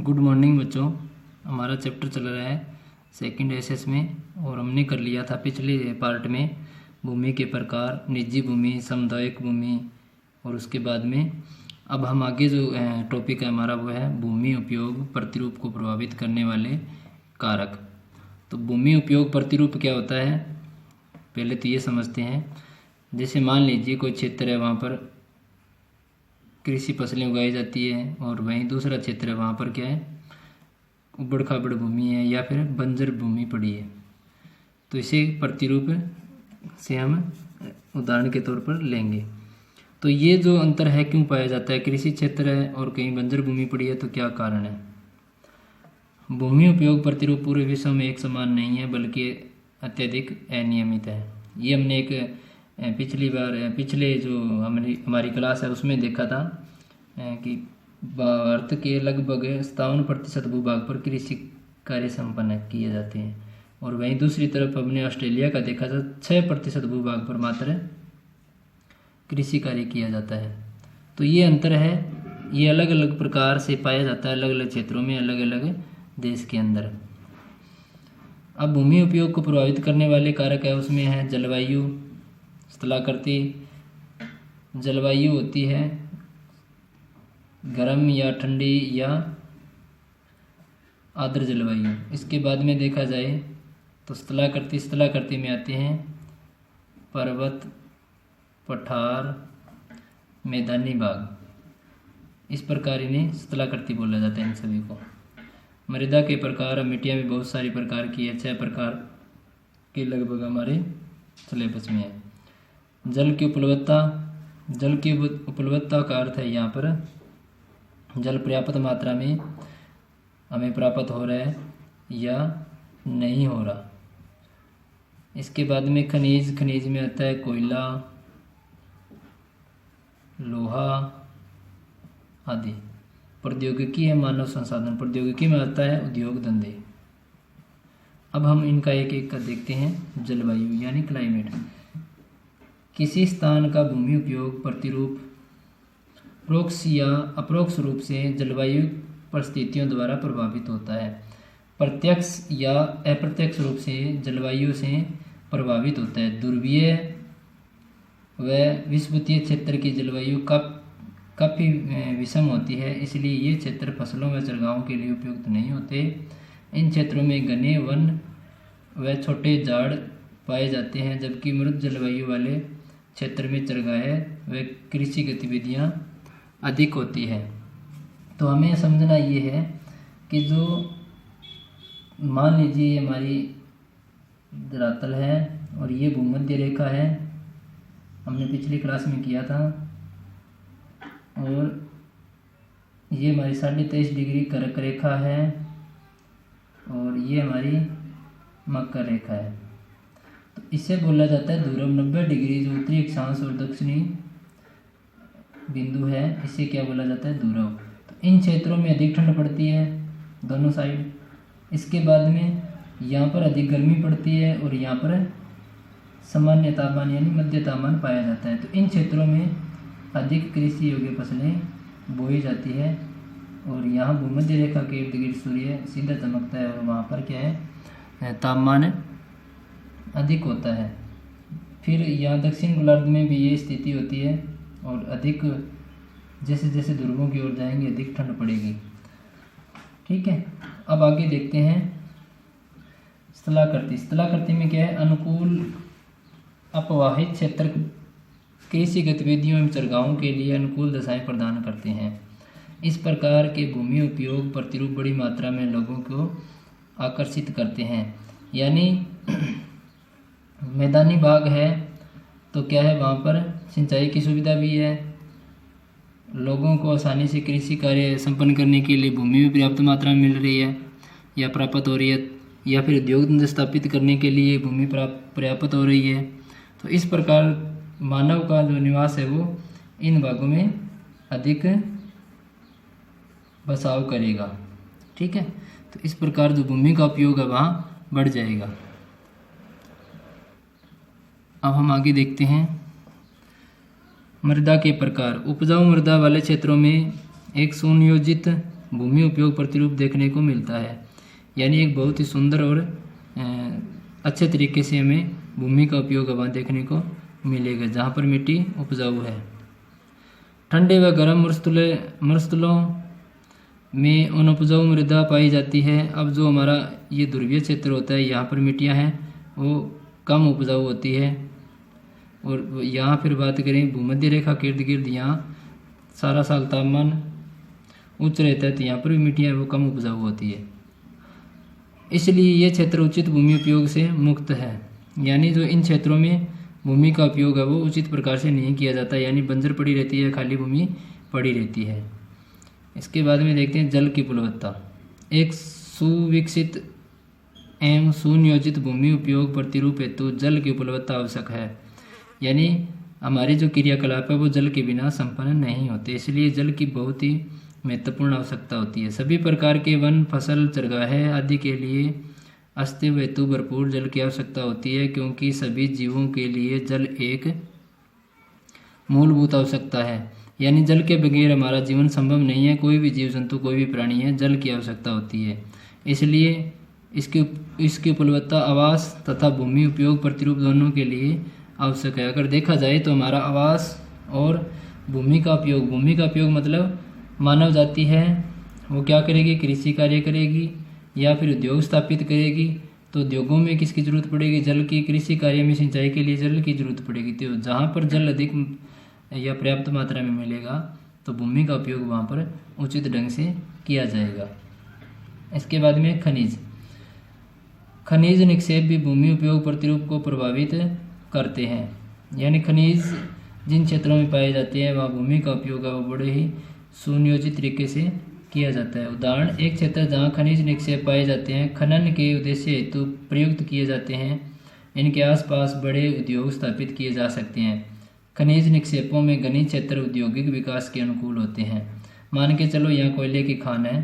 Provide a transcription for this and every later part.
Good morning बच्चों। हमारा chapter चल रहा है सेकंड एसएस में और हमने कर लिया था पिछले पार्ट में भूमि के प्रकार, निजी भूमि, सामुदायिक भूमि और उसके बाद में अब हम आगे जो टॉपिक है हमारा वो है भूमि उपयोग प्रतिरूप को प्रभावित करने वाले कारक। तो भूमि उपयोग प्रतिरूप क्या होता है पहले तो ये समझते हैं। जैसे मान लीजिए कोई क्षेत्र है, वहाँ पर कृषि फसलें उगाई जाती है और वहीं दूसरा क्षेत्र है, वहाँ पर क्या है उबड़ खाबड़ भूमि है या फिर बंजर भूमि पड़ी है। तो इसे प्रतिरूप से हम उदाहरण के तौर पर लेंगे। तो ये जो अंतर है क्यों पाया जाता है, कृषि क्षेत्र है और कहीं बंजर भूमि पड़ी है, तो क्या कारण है। भूमि उपयोग प्रतिरूप पूरे विश्व में एक समान नहीं है बल्कि अत्यधिक अनियमित है। ये हमने एक पिछले जो हमारी क्लास है उसमें देखा था कि भारत के लगभग 57% भूभाग पर कृषि कार्य संपन्न किए जाते हैं और वहीं दूसरी तरफ हमने ऑस्ट्रेलिया का देखा था 6% भूभाग पर मात्र कृषि कार्य किया जाता है। तो ये अंतर है, ये अलग अलग प्रकार से पाया जाता है अलग अलग क्षेत्रों में, अलग अलग देश के अंदर। अब भूमि उपयोग को प्रभावित करने वाले कारक है, उसमें है जलवायु, स्थलाकृति। जलवायु होती है गर्म या ठंडी या आर्द्र जलवायु। इसके बाद में देखा जाए तो स्थलाकृति में आते हैं पर्वत, पठार, मैदानी भाग। इस प्रकार इन्हें स्थलाकृति बोला जाता है इन सभी को। मृदा के प्रकार, मिट्टियाँ भी बहुत सारी प्रकार की है, 6 प्रकार के लगभग हमारे सिलेबस में है। जल की उपलब्धता का अर्थ है यहाँ पर जल पर्याप्त मात्रा में हमें प्राप्त हो रहा है या नहीं हो रहा। इसके बाद में खनिज में आता है कोयला, लोहा आदि। प्रौद्योगिकी है मानव संसाधन, प्रौद्योगिकी में आता है उद्योग धंधे। अब हम इनका एक एक का देखते हैं। जलवायु यानी क्लाइमेट, किसी स्थान का भूमि उपयोग प्रतिरूप परोक्ष या अपरोक्ष रूप से जलवायु परिस्थितियों द्वारा प्रभावित होता है। प्रत्यक्ष या अप्रत्यक्ष रूप से जलवायु से प्रभावित होता है। ध्रुवीय व विषुवतीय क्षेत्र की जलवायु काफ़ी विषम होती है, इसलिए ये क्षेत्र फसलों व चरगाहों के लिए उपयुक्त नहीं होते। इन क्षेत्रों में घने वन व छोटे झाड़ पाए जाते हैं, जबकि मृदु जलवायु वाले क्षेत्र में चरगाहें व कृषि गतिविधियां अधिक होती है। तो हमें समझना ये है कि जो मान लीजिए हमारी धरातल है और ये भूमध्य रेखा है, हमने पिछली क्लास में किया था, और ये हमारी 23.5 डिग्री कर्क रेखा है और ये हमारी मकर रेखा है। तो इसे बोला जाता है ध्रुव। 90 डिग्री जो उत्तरी अक्षांश और दक्षिणी बिंदु है, इसे क्या बोला जाता है ध्रुव। तो इन क्षेत्रों में अधिक ठंड पड़ती है दोनों साइड। इसके बाद में यहाँ पर अधिक गर्मी पड़ती है और यहाँ पर सामान्य तापमान यानी मध्य तापमान पाया जाता है। तो इन क्षेत्रों में अधिक कृषि योग्य फसलें बोई जाती है और यहाँ भूमध्य रेखा के इर्द गिर्द सूर्य सीधा चमकता है और वहाँ पर क्या है तापमान अधिक होता है। फिर यहाँ दक्षिण गोलार्ध में भी ये स्थिति होती है और अधिक जैसे जैसे ध्रुवों की ओर जाएंगे अधिक ठंड पड़ेगी। ठीक है, अब आगे देखते हैं स्थलाकृति में क्या है, अनुकूल अपवाहित क्षेत्र कृषि गतिविधियों एवं चरगाहों के लिए अनुकूल दशाएं प्रदान करते हैं। इस प्रकार के भूमि उपयोग प्रतिरूप बड़ी मात्रा में लोगों को आकर्षित करते हैं। यानी मैदानी भाग है तो क्या है, वहाँ पर सिंचाई की सुविधा भी है, लोगों को आसानी से कृषि कार्य संपन्न करने के लिए भूमि भी पर्याप्त मात्रा में मिल रही है या प्राप्त हो रही है, या फिर उद्योग धंधे स्थापित करने के लिए भूमि पर्याप्त हो रही है। तो इस प्रकार मानव का जो निवास है वो इन भागों में अधिक बसाव करेगा। ठीक है, तो इस प्रकार जो भूमि का उपयोग है वहाँ बढ़ जाएगा। अब हम आगे देखते हैं मृदा के प्रकार। उपजाऊ मृदा वाले क्षेत्रों में एक सुनियोजित भूमि उपयोग प्रतिरूप देखने को मिलता है। यानी एक बहुत ही सुंदर और अच्छे तरीके से हमें भूमि का उपयोग वहाँ देखने को मिलेगा जहाँ पर मिट्टी उपजाऊ है। ठंडे व गर्म मरुस्थलों में अनुपजाऊ मृदा पाई जाती है। अब जो हमारा ये ध्रुवीय क्षेत्र होता है, यहाँ पर मिट्टियाँ हैं वो कम उपजाऊ होती है। और यहाँ फिर बात करें भूमध्य रेखा के इर्द गिर्द, यहाँ सारा साल तापमान उच्च रहता है, तो यहाँ पर भी मिट्टियाँ वो कम उपजाऊ होती है। इसलिए ये क्षेत्र उचित भूमि उपयोग से मुक्त है। यानी जो इन क्षेत्रों में भूमि का उपयोग है वो उचित प्रकार से नहीं किया जाता, यानी बंजर पड़ी रहती है, खाली भूमि पड़ी रहती है। इसके बाद में देखते हैं जल की उपलब्धता। एक सुविकसित एवं सुनियोजित भूमि उपयोग प्रतिरूप हेतु जल की उपलब्धता आवश्यक है। यानी हमारे जो क्रियाकलाप है वो जल के बिना संपन्न नहीं होते, इसलिए जल की बहुत ही महत्वपूर्ण आवश्यकता होती है। सभी प्रकार के वन, फसल, चरगाहें आदि के लिए अस्तित्व हेतु भरपूर जल की आवश्यकता होती है, क्योंकि सभी जीवों के लिए जल एक मूलभूत आवश्यकता है। यानी जल के बगैर हमारा जीवन संभव नहीं है। कोई भी जीव जंतु, कोई भी प्राणी है, जल की आवश्यकता होती है। इसलिए इसकी उपलब्धता आवास तथा भूमि उपयोग प्रतिरूप दोनों के लिए आवश्यक है। अगर देखा जाए तो हमारा आवास और भूमि का उपयोग मतलब मानव जाति है वो क्या करेगी, कृषि कार्य करेगी या फिर उद्योग स्थापित करेगी। तो उद्योगों में किसकी जरूरत पड़ेगी, जल की। कृषि कार्य में सिंचाई के लिए जल की जरूरत पड़ेगी। तो जहाँ पर जल अधिक या पर्याप्त मात्रा में मिलेगा तो भूमि का उपयोग वहाँ पर उचित ढंग से किया जाएगा। इसके बाद में खनिज निक्षेप भी भूमि उपयोग प्रतिरूप को प्रभावित करते हैं। यानी खनिज जिन क्षेत्रों में पाए जाते हैं वहाँ भूमि का उपयोग है वो बड़े ही सुनियोजित तरीके से किया जाता है। उदाहरण, एक क्षेत्र जहाँ खनिज निक्षेप पाए जाते हैं, खनन के उद्देश्य हेतु प्रयुक्त किए जाते हैं। इनके आसपास बड़े उद्योग स्थापित किए जा सकते हैं। खनिज निक्षेपों में घनी क्षेत्र औद्योगिक विकास के अनुकूल होते हैं। मान के चलो यहाँ कोयले की खान है,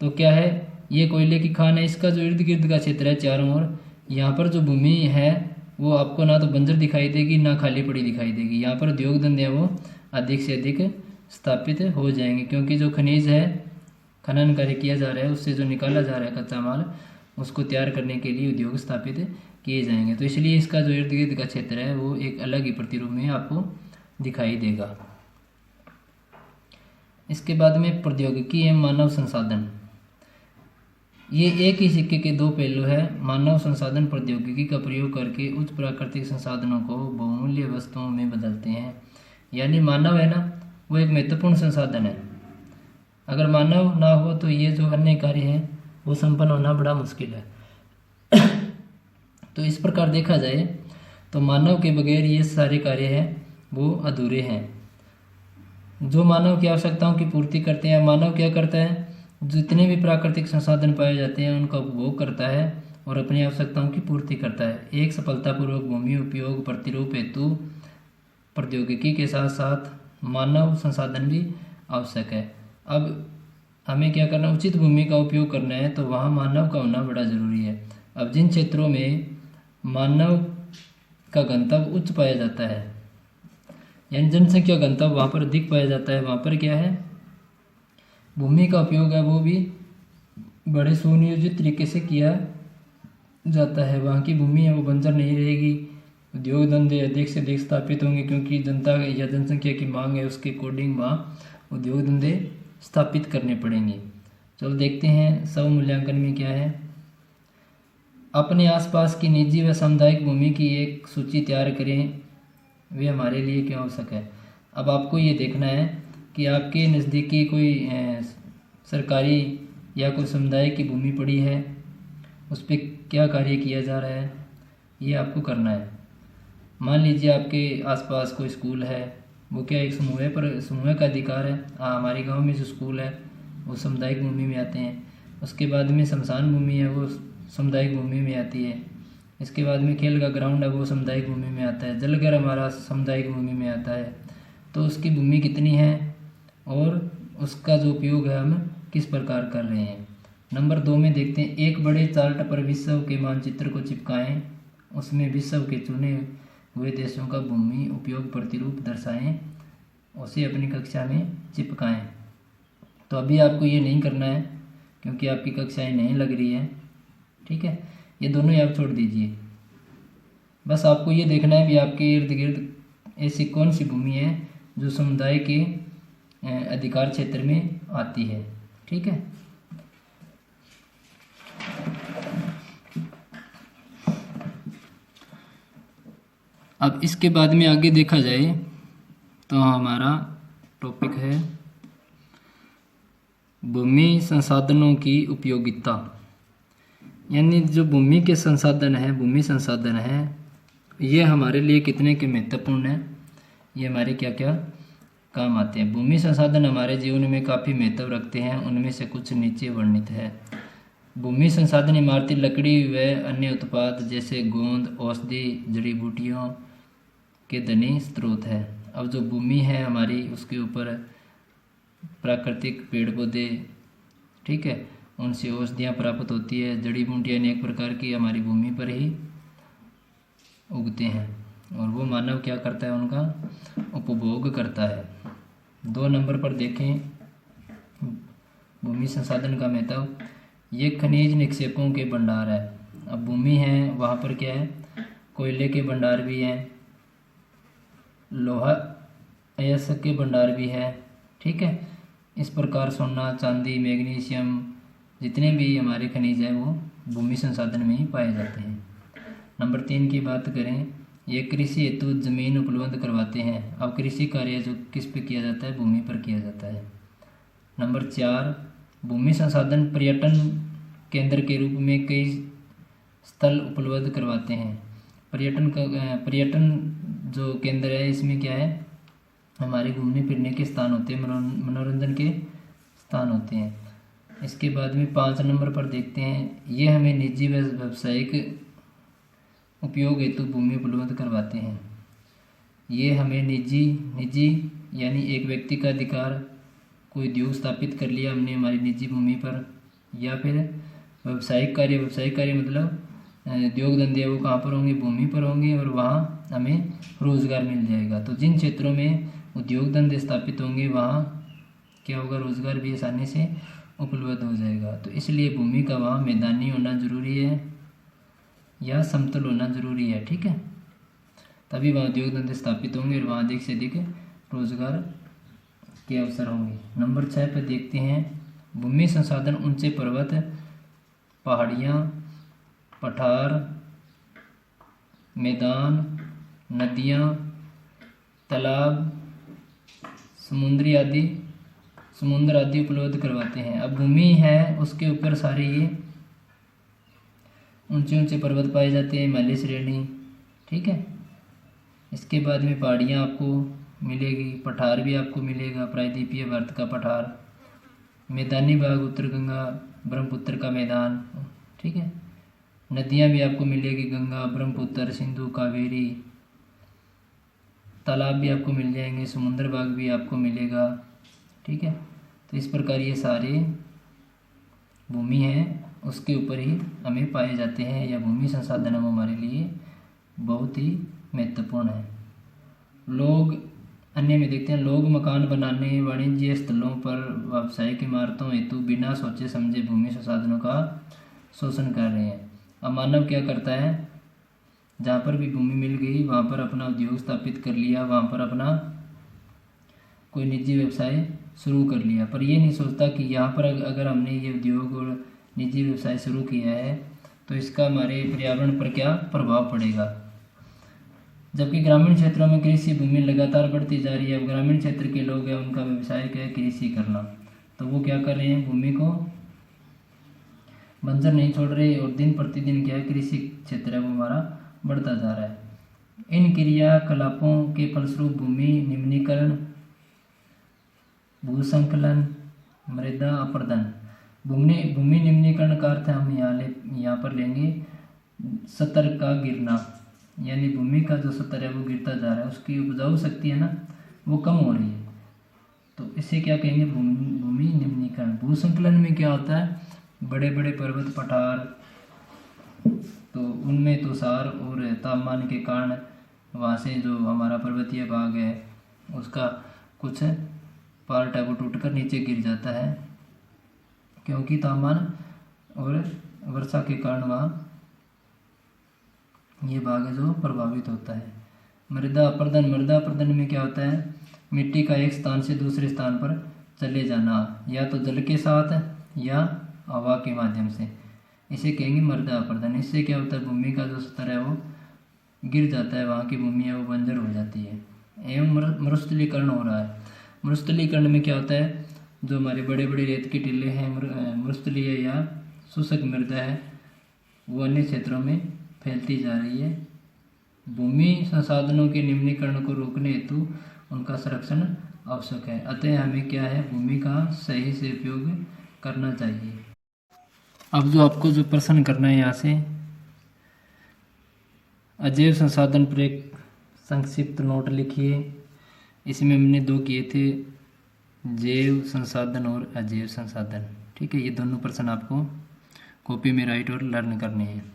तो क्या है, ये कोयले की खान है, इसका जो इर्द गिर्द का क्षेत्र है चारों ओर, यहाँ पर जो भूमि है वो आपको ना तो बंजर दिखाई देगी ना खाली पड़ी दिखाई देगी। यहाँ पर उद्योग धंधे वो अधिक से अधिक स्थापित हो जाएंगे, क्योंकि जो खनिज है, खनन कार्य किया जा रहा है, उससे जो निकाला जा रहा है कच्चा माल, उसको तैयार करने के लिए उद्योग स्थापित किए जाएंगे। तो इसलिए इसका जो इर्द गिर्द का क्षेत्र है वो एक अलग ही प्रतिरूप में आपको दिखाई देगा। इसके बाद में प्रौद्योगिकी एवं मानव संसाधन। ये एक ही सिक्के के दो पहलू है। मानव संसाधन प्रौद्योगिकी का प्रयोग करके उच्च प्राकृतिक संसाधनों को बहुमूल्य वस्तुओं में बदलते हैं। यानी मानव है ना, वो एक महत्वपूर्ण संसाधन है। अगर मानव ना हो तो ये जो अन्य कार्य है वो संपन्न होना बड़ा मुश्किल है। तो इस प्रकार देखा जाए तो मानव के बगैर ये सारे कार्य हैं वो अधूरे हैं। जो मानव की आवश्यकताओं की पूर्ति करते हैं, मानव क्या करता है, जितने भी प्राकृतिक संसाधन पाए जाते हैं उनका उपभोग करता है और अपनी आवश्यकताओं की पूर्ति करता है। एक सफलतापूर्वक भूमि उपयोग प्रतिरूप हेतु प्रौद्योगिकी के साथ साथ मानव संसाधन भी आवश्यक है। अब हमें क्या करना, उचित भूमि का उपयोग करना है तो वहाँ मानव का होना बड़ा ज़रूरी है। अब जिन क्षेत्रों में मानव का घनत्व उच्च पाया जाता है, यानी जनसंख्या घनत्व वहाँ पर अधिक पाया जाता है, वहाँ पर क्या है, भूमि का उपयोग है वो भी बड़े सुनियोजित तरीके से किया जाता है। वहाँ की भूमि है वो बंजर नहीं रहेगी। उद्योग धंधे अधिक से अधिक स्थापित होंगे, क्योंकि जनता या जनसंख्या की मांग है, उसके अकॉर्डिंग वहाँ उद्योग धंधे स्थापित करने पड़ेंगे। चलो देखते हैं स्वमूल्यांकन में क्या है। अपने आसपास की निजी व सामुदायिक भूमि की एक सूची तैयार करें, वे हमारे लिए क्यों आवश्यक है। अब आपको ये देखना है कि आपके नज़दीकी कोई सरकारी या कोई समुदाय की भूमि पड़ी है, उस पर क्या कार्य किया जा रहा है, ये आपको करना है। मान लीजिए आपके आसपास कोई स्कूल है, वो क्या एक समूह है, पर समूह का अधिकार है। हमारे गांव में जो स्कूल है वो सामुदायिक भूमि में आते हैं। उसके बाद में शमशान भूमि है वो सामुदायिक भूमि में आती है। इसके बाद में खेल का ग्राउंड है वो सामुदायिक भूमि में आता है। जलघर हमारा सामुदायिक भूमि में आता है। तो उसकी भूमि कितनी है और उसका जो उपयोग है हम किस प्रकार कर रहे हैं। नंबर 2 में देखते हैं, एक बड़े चार्ट पर विश्व के मानचित्र को चिपकाएं, उसमें विश्व के चुने हुए देशों का भूमि उपयोग प्रतिरूप दर्शाएं, उसे अपनी कक्षा में चिपकाएं। तो अभी आपको ये नहीं करना है क्योंकि आपकी कक्षाएं नहीं लग रही है, ठीक है। ये दोनों ही आप छोड़ दीजिए। बस आपको ये देखना है भी आपके इर्द गिर्द ऐसी कौन सी भूमि है जो समुदाय के अधिकार क्षेत्र में आती है, ठीक है। अब इसके बाद में आगे देखा जाए तो हमारा टॉपिक है भूमि संसाधनों की उपयोगिता, यानी जो भूमि के संसाधन है, भूमि संसाधन है, ये हमारे लिए कितने के महत्वपूर्ण है, ये हमारे क्या क्या काम आते हैं। भूमि संसाधन हमारे जीवन में काफ़ी महत्व रखते हैं, उनमें से कुछ नीचे वर्णित है। भूमि संसाधन इमारती लकड़ी व अन्य उत्पाद जैसे गोंद, औषधि, जड़ी बूटियों के धनी स्रोत है। अब जो भूमि है हमारी, उसके ऊपर प्राकृतिक पेड़ पौधे, ठीक है, उनसे औषधियाँ प्राप्त होती है। जड़ी बूटियाँ अनेक प्रकार की हमारी भूमि पर ही उगते हैं और वो मानव क्या करता है, उनका उपभोग करता है। 2 नंबर पर देखें भूमि संसाधन का महत्व, ये खनिज निक्षेपों के भंडार है। अब भूमि है, वहाँ पर क्या है, कोयले के भंडार भी हैं, लोहा अयस्क के भंडार भी है, ठीक है। इस प्रकार सोना, चांदी, मैग्नीशियम, जितने भी हमारे खनिज हैं वो भूमि संसाधन में ही पाए जाते हैं। नंबर 3 की बात करें, ये कृषि हेतु जमीन उपलब्ध करवाते हैं। अब कृषि कार्य जो किस पे किया जाता है, भूमि पर किया जाता है। नंबर 4, भूमि संसाधन पर्यटन केंद्र के रूप में कई स्थल उपलब्ध करवाते हैं। पर्यटन जो केंद्र है, इसमें क्या है, हमारे घूमने फिरने के स्थान होते हैं, मनोरंजन के स्थान होते हैं। इसके बाद में 5 नंबर पर देखते हैं, ये हमें निजी व व्यावसायिक उपयोग हेतु भूमि उपलब्ध करवाते हैं। ये हमें निजी यानी एक व्यक्ति का अधिकार, कोई उद्योग स्थापित कर लिया हमने हमारी निजी भूमि पर, या फिर व्यावसायिक कार्य मतलब उद्योग धंधे वो कहाँ पर होंगे, भूमि पर होंगे और वहाँ हमें रोज़गार मिल जाएगा। तो जिन क्षेत्रों में उद्योग धंधे स्थापित होंगे वहाँ क्या होगा, रोज़गार भी आसानी से उपलब्ध हो जाएगा। तो इसलिए भूमि का वहाँ मैदानी होना ज़रूरी है या समतल होना ज़रूरी है, ठीक है, तभी वहाँ उद्योग धंधे स्थापित होंगे और वहाँ अधिक से अधिक रोज़गार के अवसर होंगे। नंबर 6 पर देखते हैं, भूमि संसाधन ऊंचे पर्वत, पहाड़ियाँ, पठार, मैदान, नदियाँ, तालाब, समुद्र आदि उपलब्ध करवाते हैं। अब भूमि है, उसके ऊपर सारे ये ऊंचे ऊंचे पर्वत पाए जाते हैं, हिमालय श्रेणी, ठीक है। इसके बाद में पहाड़ियाँ आपको मिलेगी, पठार भी आपको मिलेगा, प्रायद्वीपीय भारत का पठार, मैदानी भाग उत्तर गंगा ब्रह्मपुत्र का मैदान, ठीक है। नदियाँ भी आपको मिलेगी, गंगा, ब्रह्मपुत्र, सिंधु, कावेरी, तालाब भी आपको मिल जाएंगे, समुद्र भाग भी आपको मिलेगा, ठीक है। तो इस प्रकार ये सारे भूमि हैं उसके ऊपर ही हमें पाए जाते हैं, या भूमि संसाधन हमारे लिए बहुत ही महत्वपूर्ण है। लोग अन्य में देखते हैं, लोग मकान बनाने, वाणिज्य स्थलों पर, व्यावसायिक इमारतों हेतु बिना सोचे समझे भूमि संसाधनों का शोषण कर रहे हैं। अब मानव क्या करता है, जहाँ पर भी भूमि मिल गई वहाँ पर अपना उद्योग स्थापित कर लिया, वहाँ पर अपना कोई निजी व्यवसाय शुरू कर लिया, पर ये नहीं सोचता कि यहाँ पर अगर हमने ये उद्योग और निजी व्यवसाय शुरू किया है तो इसका हमारे पर्यावरण पर क्या प्रभाव पड़ेगा। जबकि ग्रामीण क्षेत्रों में कृषि भूमि लगातार बढ़ती जा रही है। अब ग्रामीण क्षेत्र के लोग हैं, उनका व्यवसाय क्या है, कृषि करना, तो वो क्या कर रहे हैं, भूमि को बंजर नहीं छोड़ रहे और दिन प्रतिदिन क्या है, कृषि क्षेत्र है वो हमारा बढ़ता जा रहा है। इन क्रियाकलापों के फलस्वरूप भूमि निम्नीकरण, भूसंकलन, मृदा अपरदन। भूमि निम्नीकरण का अर्थ हम यहाँ पर लेंगे स्तर का गिरना, यानी भूमि का जो स्तर है वो गिरता जा रहा है, उसकी उपजाऊ शक्ति है ना वो कम हो रही है, तो इसे क्या कहेंगे, भूमि निम्नीकरण। भूसंकलन में क्या होता है, बड़े बड़े पर्वत पठार, तो उनमें तुषार और तापमान के कारण वहाँ से जो हमारा पर्वतीय भाग है उसका कुछ पार्ट है वो टूटकर नीचे गिर जाता है, क्योंकि तापमान और वर्षा के कारण वहाँ ये भाग है जो प्रभावित होता है। मृदा अपरदन में क्या होता है, मिट्टी का एक स्थान से दूसरे स्थान पर चले जाना, या तो जल के साथ या हवा के माध्यम से, इसे कहेंगे मृदा अपरदन। इससे क्या होता है, भूमि का जो स्तर है वो गिर जाता है, वहाँ की भूमि है वो बंजर हो जाती है। एवं मरुस्थलीकरण हो रहा है। मरुस्थलीकरण में क्या होता है, जो हमारे बड़े बड़े रेत के टीले हैं, मरुस्थलीय या शुष्क मृदा है, वो अन्य क्षेत्रों में फैलती जा रही है। भूमि संसाधनों के निम्नीकरण को रोकने हेतु उनका संरक्षण आवश्यक है। अतः हमें क्या है, भूमि का सही से उपयोग करना चाहिए। अब जो आपको जो प्रश्न करना है यहाँ से, अजैव संसाधन पर एक संक्षिप्त नोट लिखिए। इसमें हमने दो किए थे, जैव संसाधन और अजैव संसाधन। ठीक है, ये दोनों प्रश्न आपको कॉपी में राइट और लर्न करने हैं।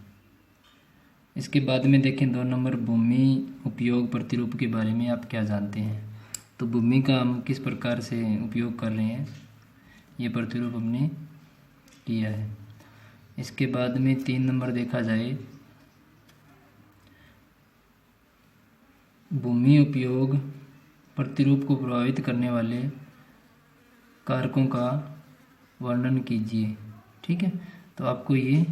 इसके बाद में देखें 2 नंबर, भूमि उपयोग प्रतिरूप के बारे में आप क्या जानते हैं। तो भूमि का हम किस प्रकार से उपयोग कर रहे हैं, ये प्रतिरूप हमने किया है। इसके बाद में 3 नंबर देखा जाए, भूमि उपयोग प्रतिरूप को प्रभावित करने वाले कारकों का वर्णन कीजिए। ठीक है, तो आपको ये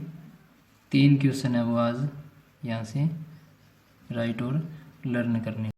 3 क्वेश्चन है वो आज यहाँ से राइट और लर्न करने।